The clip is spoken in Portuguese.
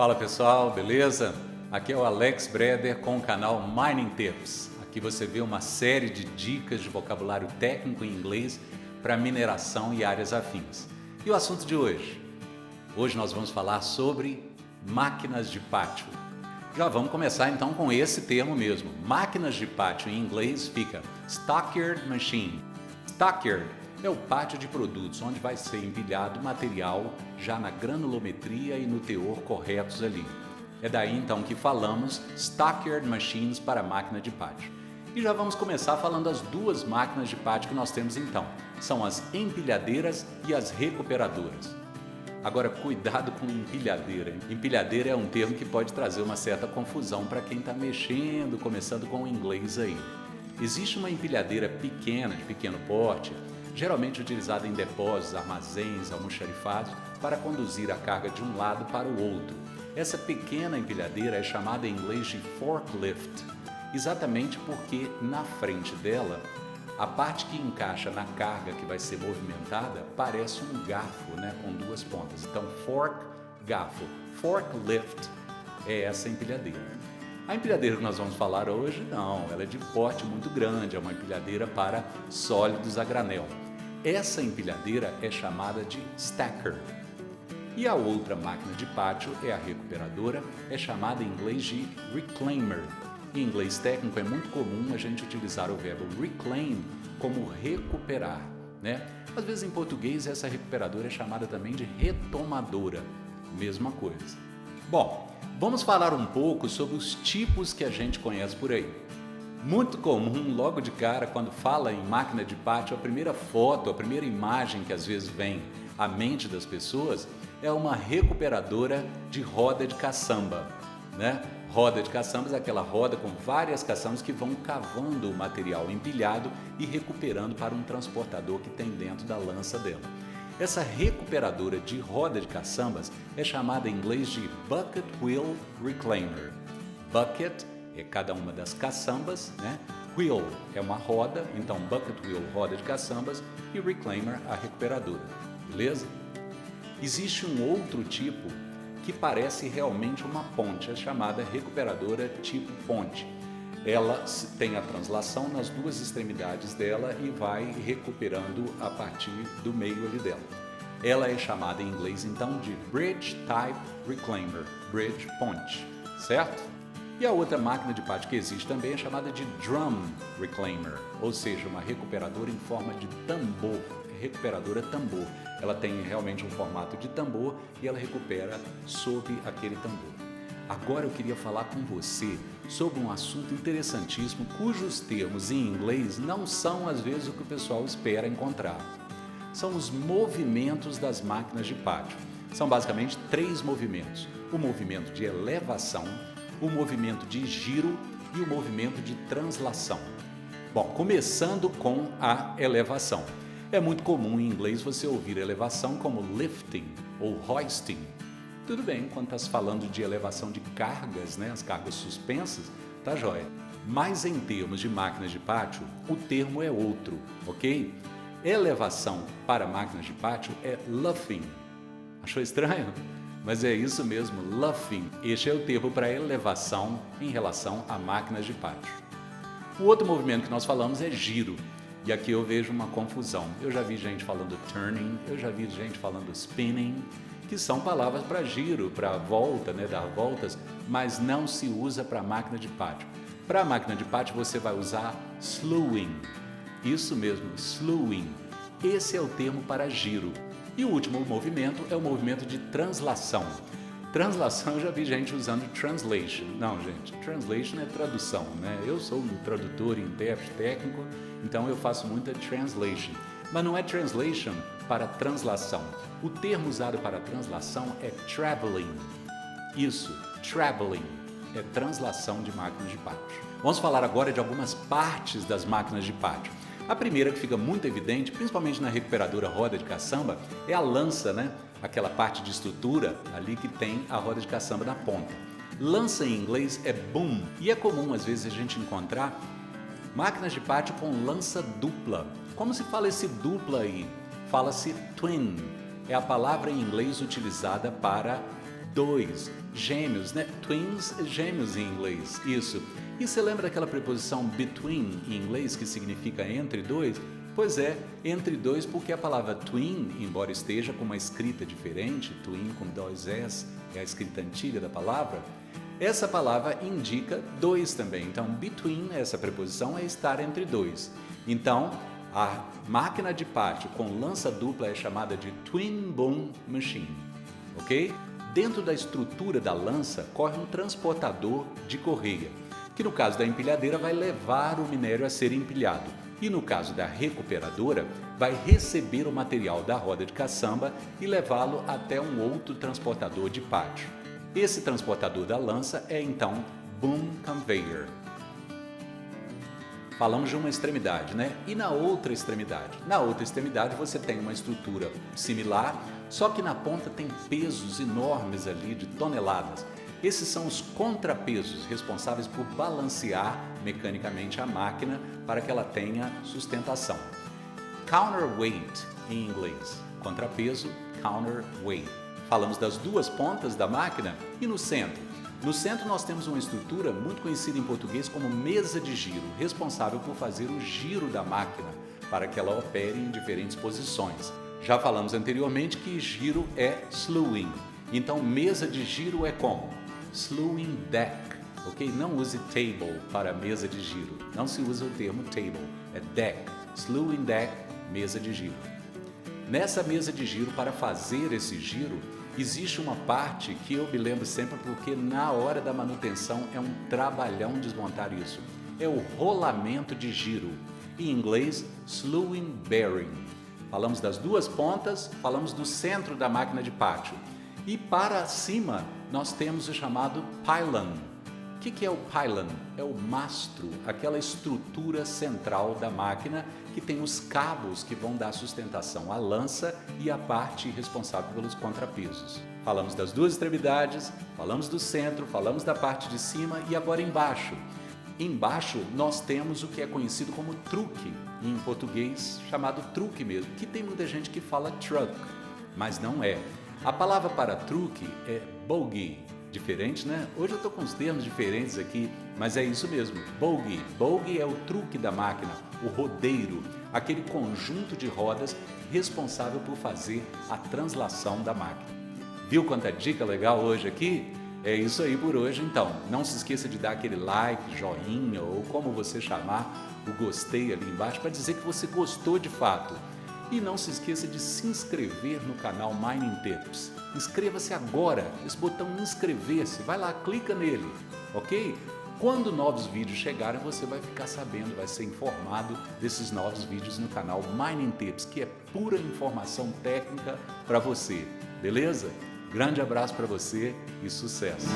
Fala pessoal, beleza? Aqui é o Alex Breder com o canal Mining Tips. Aqui você vê uma série de dicas de vocabulário técnico em inglês para mineração e áreas afins. E o assunto de hoje? Hoje nós vamos falar sobre máquinas de pátio. Já vamos começar então com esse termo mesmo. Máquinas de pátio em inglês fica stockyard machine. Stockyard é o pátio de produtos, onde vai ser empilhado material já na granulometria e no teor corretos ali. É daí então que falamos stockyard machines para máquina de pátio. E já vamos começar falando das duas máquinas de pátio que nós temos então. São as empilhadeiras e as recuperadoras. Agora, cuidado com empilhadeira. Empilhadeira é um termo que pode trazer uma certa confusão para quem está mexendo, começando com o inglês aí. Existe uma empilhadeira pequena, de pequeno porte, geralmente utilizada em depósitos, armazéns, almoxarifados, para conduzir a carga de um lado para o outro. Essa pequena empilhadeira é chamada em inglês de forklift, exatamente porque na frente dela, a parte que encaixa na carga que vai ser movimentada parece um garfo, né, com duas pontas. Então, fork, garfo. Forklift é essa empilhadeira. A empilhadeira que nós vamos falar hoje, não, ela é de porte muito grande, é uma empilhadeira para sólidos a granel. Essa empilhadeira é chamada de stacker. E a outra máquina de pátio é a recuperadora, é chamada em inglês de reclaimer. Em inglês técnico é muito comum a gente utilizar o verbo reclaim como recuperar, né? Às vezes em português essa recuperadora é chamada também de retomadora, mesma coisa. Bom, vamos falar um pouco sobre os tipos que a gente conhece por aí. Muito comum, logo de cara, quando fala em máquina de pátio, a primeira foto, a primeira imagem que às vezes vem à mente das pessoas é uma recuperadora de roda de caçamba, né? Roda de caçambas é aquela roda com várias caçambas que vão cavando o material empilhado e recuperando para um transportador que tem dentro da lança dela. Essa recuperadora de roda de caçambas é chamada em inglês de bucket wheel reclaimer. Bucket é cada uma das caçambas, né? Wheel é uma roda, então bucket wheel, roda de caçambas, e reclaimer, a recuperadora. Beleza? Existe um outro tipo que parece realmente uma ponte, é chamada recuperadora tipo ponte. Ela tem a translação nas duas extremidades dela e vai recuperando a partir do meio ali dela. Ela é chamada em inglês então de Bridge Type Reclaimer, Bridge Ponte, certo? E a outra máquina de pátio que existe também é chamada de Drum Reclaimer, ou seja, uma recuperadora em forma de tambor, recuperadora tambor. Ela tem realmente um formato de tambor e ela recupera sob aquele tambor. Agora eu queria falar com você sobre um assunto interessantíssimo cujos termos em inglês não são às vezes o que o pessoal espera encontrar. São os movimentos das máquinas de pátio. São basicamente três movimentos: o movimento de elevação, o movimento de giro e o movimento de translação. Bom, começando com a elevação. É muito comum em inglês você ouvir elevação como lifting ou hoisting. Tudo bem, quando está se falando de elevação de cargas, né, as cargas suspensas, tá jóia. Mas em termos de máquinas de pátio, o termo é outro, ok? Elevação para máquinas de pátio é luffing. Achou estranho? Mas é isso mesmo, luffing. Este é o termo para elevação em relação a máquinas de pátio. O outro movimento que nós falamos é giro. E aqui eu vejo uma confusão. Eu já vi gente falando turning, eu já vi gente falando spinning, que são palavras para giro, para volta, né, dar voltas, mas não se usa para máquina de pátio. Para a máquina de pátio você vai usar slewing. Isso mesmo, slewing. Esse é o termo para giro. E o último movimento é o movimento de translação. Translação, eu já vi gente usando translation. Não, gente, translation é tradução, né? Eu sou um tradutor, intérprete técnico, então eu faço muita translation. Mas não é translation para translação. O termo usado para translação é traveling. Isso, traveling, é translação de máquinas de pátio. Vamos falar agora de algumas partes das máquinas de pátio. A primeira que fica muito evidente, principalmente na recuperadora roda de caçamba, é a lança, né? Aquela parte de estrutura ali que tem a roda de caçamba na ponta. Lança em inglês é boom, e é comum às vezes a gente encontrar máquinas de pátio com lança dupla. Como se fala esse dupla aí? Fala-se twin. É a palavra em inglês utilizada para dois, gêmeos, né? Twins, gêmeos em inglês, isso. E você lembra daquela preposição between em inglês que significa entre dois? Pois é, entre dois, porque a palavra twin, embora esteja com uma escrita diferente, twin com dois S, é a escrita antiga da palavra, essa palavra indica dois também. Então, between, essa preposição, é estar entre dois. Então, a máquina de pátio com lança dupla é chamada de twin boom machine, ok? Dentro da estrutura da lança corre um transportador de correia, que no caso da empilhadeira vai levar o minério a ser empilhado e no caso da recuperadora vai receber o material da roda de caçamba e levá-lo até um outro transportador de pátio. Esse transportador da lança é então boom conveyor. Falamos de uma extremidade, né? E na outra extremidade? Na outra extremidade você tem uma estrutura similar, só que na ponta tem pesos enormes ali de toneladas. Esses são os contrapesos responsáveis por balancear mecanicamente a máquina para que ela tenha sustentação. Counterweight em inglês, contrapeso, counterweight. Falamos das duas pontas da máquina e no centro. No centro nós temos uma estrutura muito conhecida em português como mesa de giro, responsável por fazer o giro da máquina para que ela opere em diferentes posições. Já falamos anteriormente que giro é slewing, então mesa de giro é como? Slewing deck, ok? Não use table para mesa de giro, não se usa o termo table, é deck, slewing deck, mesa de giro. Nessa mesa de giro, para fazer esse giro, existe uma parte que eu me lembro sempre porque na hora da manutenção é um trabalhão desmontar isso. É o rolamento de giro, em inglês, slewing bearing. Falamos das duas pontas, falamos do centro da máquina de pátio. E para cima nós temos o chamado pylon. O que é o pylon? É o mastro, aquela estrutura central da máquina que tem os cabos que vão dar sustentação à lança e à parte responsável pelos contrapesos. Falamos das duas extremidades, falamos do centro, falamos da parte de cima e agora embaixo. Embaixo nós temos o que é conhecido como truque, em português chamado truque mesmo, que tem muita gente que fala truck, mas não é. A palavra para truque é bogie. Diferente, né? Hoje eu estou com os termos diferentes aqui, mas é isso mesmo, bogie. Bogie é o truque da máquina, o rodeiro, aquele conjunto de rodas responsável por fazer a translação da máquina. Viu quanta dica legal hoje aqui? É isso aí por hoje, então. Não se esqueça de dar aquele like, joinha ou como você chamar, o gostei ali embaixo para dizer que você gostou de fato. E não se esqueça de se inscrever no canal Mining Tips. Inscreva-se agora, esse botão inscrever-se, vai lá, clica nele, ok? Quando novos vídeos chegarem, você vai ficar sabendo, vai ser informado desses novos vídeos no canal Mining Tips, que é pura informação técnica para você, beleza? Grande abraço para você e sucesso!